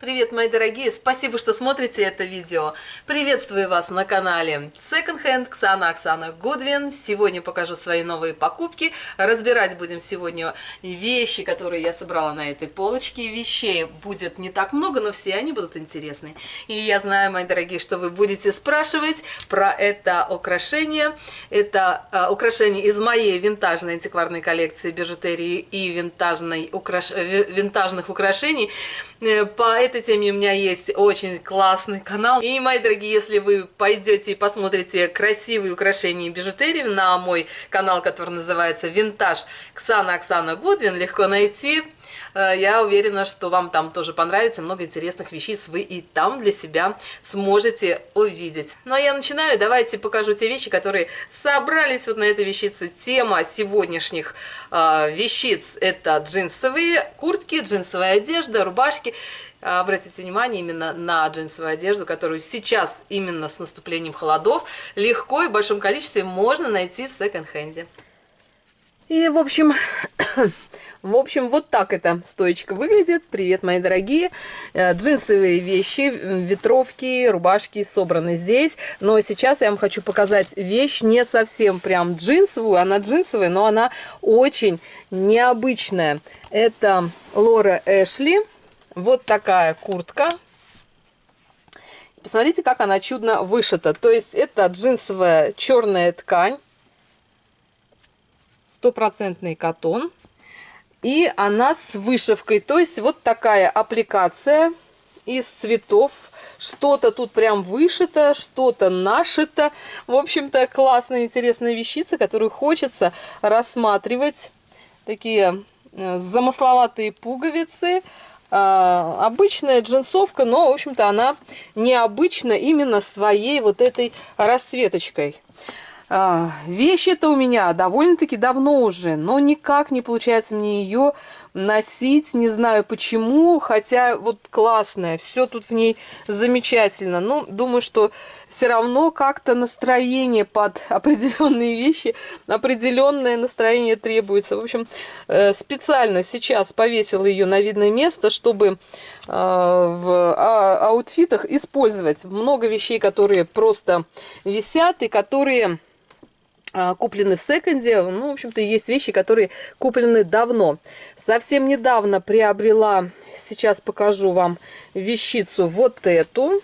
Привет, мои дорогие! Спасибо, что смотрите это видео. Приветствую вас на канале Second Hand Оксана Гудвин. Сегодня покажу свои новые покупки. Разбирать будем сегодня вещи, которые я собрала на этой полочке. Вещей будет не так много, но все они будут интересны. И я знаю, мои дорогие, что вы будете спрашивать про это украшение. Это украшение из моей винтажной антикварной коллекции бижутерии и винтажных украшений. По этой теме у меня есть очень классный канал. И, мои дорогие, если вы пойдете и посмотрите красивые украшения и бижутерии на мой канал, который называется Винтаж Оксана Гудвин, легко найти. Я уверена, что вам там тоже понравится. Много интересных вещиц вы и там для себя сможете увидеть. Ну а я начинаю. Давайте покажу те вещи, которые собрались вот на этой вещице. Тема сегодняшних вещиц — это джинсовые куртки, джинсовая одежда, рубашки. Обратите внимание именно на джинсовую одежду, которую сейчас, именно с наступлением холодов, легко и в большом количестве можно найти в секонд-хенде. И, в общем, вот так эта стоечка выглядит. Привет, мои дорогие. Джинсовые вещи, ветровки, рубашки собраны здесь. Но сейчас я вам хочу показать вещь не совсем прям джинсовую. Она джинсовая, но она очень необычная. Это Лора Эшли. Вот такая куртка. Посмотрите, как она чудно вышита. То есть это джинсовая черная ткань. Стопроцентный катон. И она с вышивкой. То есть вот такая аппликация из цветов. Что-то тут прям вышито, что-то нашито. В общем-то, классная, интересная вещица, которую хочется рассматривать. Такие замысловатые пуговицы. Обычная джинсовка, но, в общем-то, она необычна именно своей вот этой расцветочкой. Вещь эта у меня довольно-таки давно уже, но никак не получается мне ее носить, не знаю почему, хотя вот классная, все тут в ней замечательно, но думаю, что все равно как-то настроение под определенные вещи, определенное настроение требуется. В общем, специально сейчас повесила ее на видное место, чтобы в аутфитах использовать. Много вещей, которые просто висят и которые куплены в секонде. Ну, в общем-то, есть вещи, которые куплены давно. Совсем недавно приобрела, сейчас покажу вам вещицу, вот эту.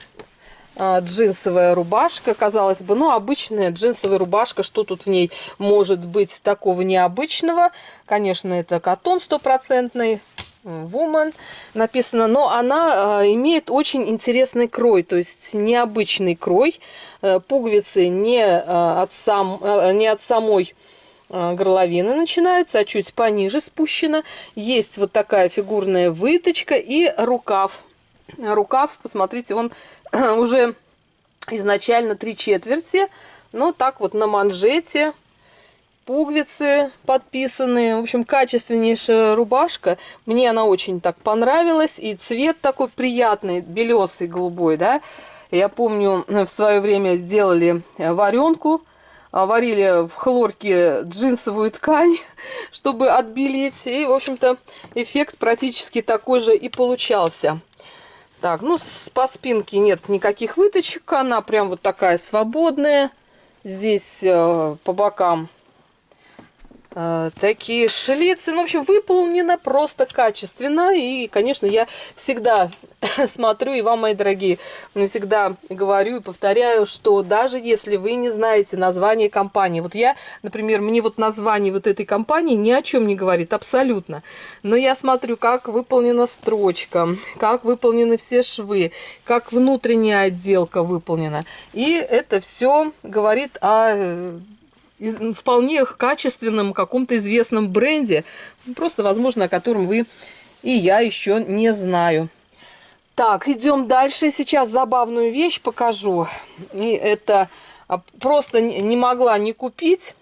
Джинсовая рубашка, казалось бы, ну, обычная джинсовая рубашка, что тут в ней может быть такого необычного? Конечно, это катон стопроцентный, Woman написано, но она имеет очень интересный крой, то есть необычный крой. Пуговицы не от самой горловины начинаются, а чуть пониже спущено. Есть вот такая фигурная выточка и рукав. Рукав, посмотрите, он уже изначально 3/4, но так вот на манжете. Пуговицы подписанные. В общем, качественнейшая рубашка. Мне она очень так понравилась. И цвет такой приятный, белесый, голубой, да. Я помню, в свое время сделали варенку. Варили в хлорке джинсовую ткань, чтобы отбелить. И, в общем-то, эффект практически такой же и получался. Так, ну, по спинке нет никаких выточек. Она прям вот такая свободная. Здесь по бокам такие шлицы. Ну, в общем, выполнено просто качественно. И, конечно, я всегда смотрю, и вам, мои дорогие, всегда говорю и повторяю, что даже если вы не знаете название компании, вот я, например, мне вот название вот этой компании ни о чем не говорит абсолютно, но я смотрю, как выполнена строчка, как выполнены все швы, как внутренняя отделка выполнена, и это все говорит о вполне качественном каком-то известном бренде, просто, возможно, о котором вы и я еще не знаю. Так, идем дальше. Сейчас забавную вещь покажу. И это просто не могла не купить.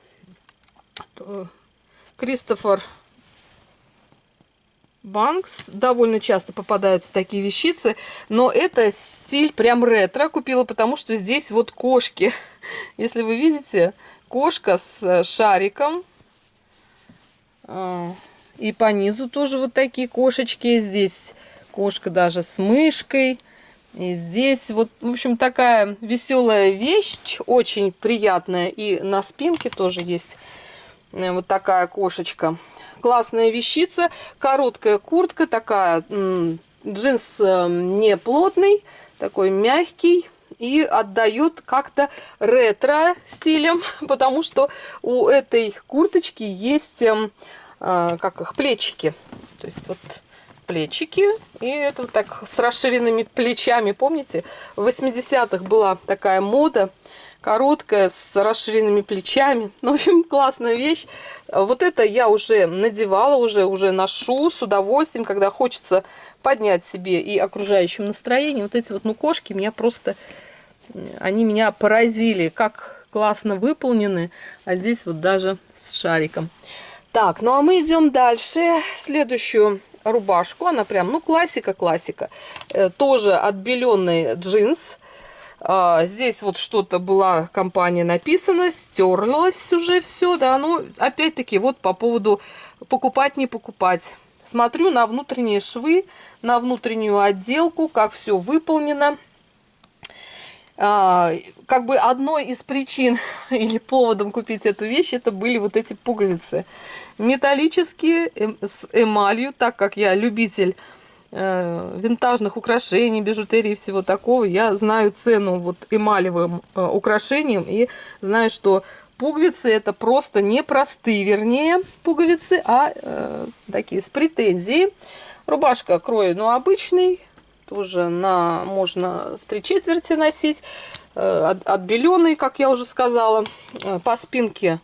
Кристофер Банкс. Довольно часто попадаются такие вещицы. Но это стиль прям ретро. Купила, потому что здесь вот кошки. Если вы видите, кошка с шариком. И по низу тоже вот такие кошечки. Здесь Кошка даже с мышкой. И здесь вот, в общем, такая веселая вещь, очень приятная. И на спинке тоже есть вот такая кошечка. Классная вещица, короткая куртка, такая, джинс не плотный, такой мягкий. И отдает как-то ретро стилем, потому что у этой курточки есть, как их, плечики. То есть вот плечики, и это вот так с расширенными плечами, помните? В 80-х была такая мода, короткая, с расширенными плечами. Ну, в общем, классная вещь. Вот это я уже надевала, уже ношу с удовольствием, когда хочется поднять себе и окружающим настроение. Вот эти вот нукошки меня просто, они меня поразили, как классно выполнены, а здесь вот даже с шариком. Так, ну а мы идем дальше. Следующую рубашку, она прям, ну, классика. Тоже отбеленный джинс. Здесь вот что-то была компания написана, стерлась уже все, да, ну, опять-таки, вот по поводу покупать, не покупать. Смотрю на внутренние швы, на внутреннюю отделку, как все выполнено. Как бы одной из причин или поводом купить эту вещь, это были вот эти пуговицы. Металлические, с эмалью, так как я любитель винтажных украшений, бижутерии и всего такого, я знаю цену вот эмалевым украшениям и знаю, что пуговицы это просто не простые, вернее, пуговицы, а такие с претензией. Рубашка крой, ну, обычный, тоже можно в 3/4 носить, отбеленный, как я уже сказала, по спинке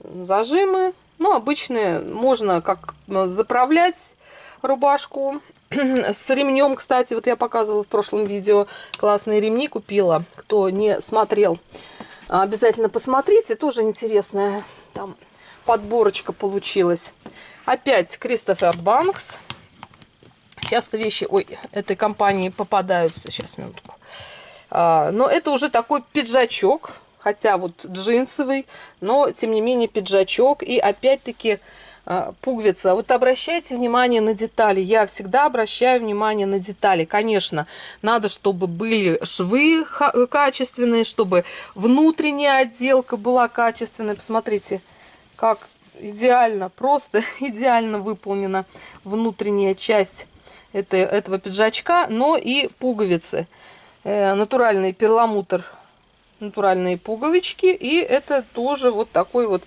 зажимы, ну, обычные, можно как заправлять рубашку с ремнем, кстати, вот я показывала в прошлом видео, классные ремни купила, кто не смотрел, обязательно посмотрите, тоже интересная там подборочка получилась. Опять Кристофер Банкс. Часто вещи этой компании попадаются. Сейчас, минутку. Но это уже такой пиджачок. Хотя вот джинсовый. Но, тем не менее, пиджачок. И опять-таки пуговица. Вот обращайте внимание на детали. Я всегда обращаю внимание на детали. Конечно, надо, чтобы были швы качественные. Чтобы внутренняя отделка была качественная. Посмотрите, как идеально, просто идеально выполнена внутренняя часть этого пиджачка, но и пуговицы. Натуральный перламутр, натуральные пуговички. И это тоже вот такой вот,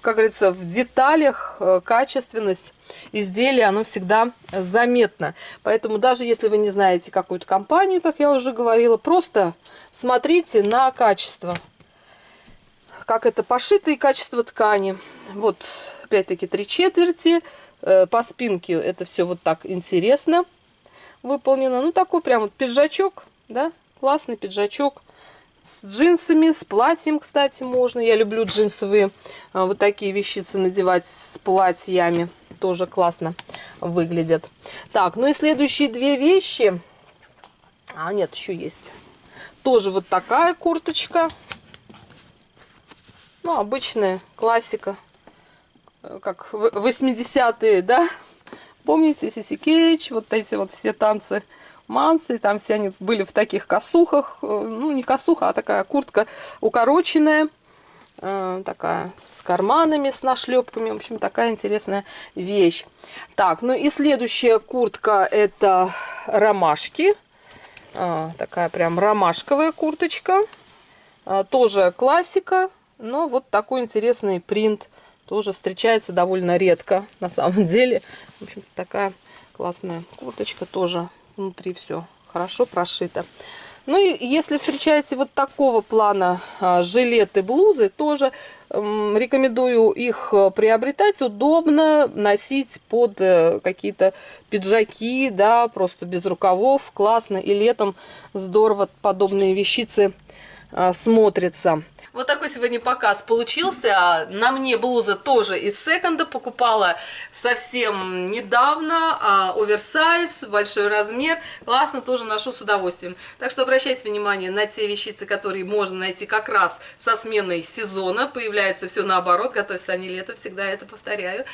как говорится, в деталях качественность изделия, оно всегда заметно. Поэтому даже если вы не знаете какую-то компанию, как я уже говорила, просто смотрите на качество. Как это пошито и качество ткани. Вот, опять-таки, 3/4. По спинке это все вот так интересно выполнено. Ну, такой прям вот пиджачок, да, классный пиджачок с джинсами, с платьем, кстати, можно. Я люблю джинсовые вот такие вещицы надевать с платьями. Тоже классно выглядят. Так, ну и следующие две вещи. Нет, еще есть. Тоже вот такая курточка. Ну, обычная классика. Как 80-е, да? Помните, Сиси Кейдж, вот эти вот все танцы Мансы, там все они были в таких косухах, ну, не косуха, а такая куртка укороченная, такая с карманами, с нашлепками, в общем, такая интересная вещь. Так, ну и следующая куртка, это ромашки, такая прям ромашковая курточка, тоже классика, но вот такой интересный принт. Тоже встречается довольно редко, на самом деле. В общем, такая классная курточка, тоже внутри все хорошо прошито. Ну и если встречаете вот такого плана жилеты, блузы, тоже рекомендую их приобретать. Удобно носить под какие-то пиджаки, да, просто без рукавов. Классно. И летом здорово подобные вещицы смотрятся. Вот такой сегодня показ получился. На мне блуза тоже из секонда. Покупала совсем недавно. Оверсайз, большой размер. Классно, тоже ношу с удовольствием. Так что обращайте внимание на те вещицы, которые можно найти как раз со сменой сезона. Появляется все наоборот. Готовься они лето, всегда это повторяю.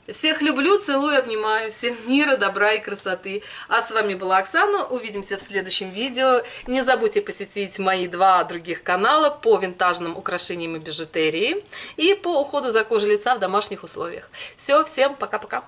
Всех люблю, целую, обнимаю. Всем мира, добра и красоты. А с вами была Оксана. Увидимся в следующем видео. Не забудьте посетить мои 2 других канала по винтажным украшениям и бижутерии и по уходу за кожей лица в домашних условиях. Все, всем пока-пока.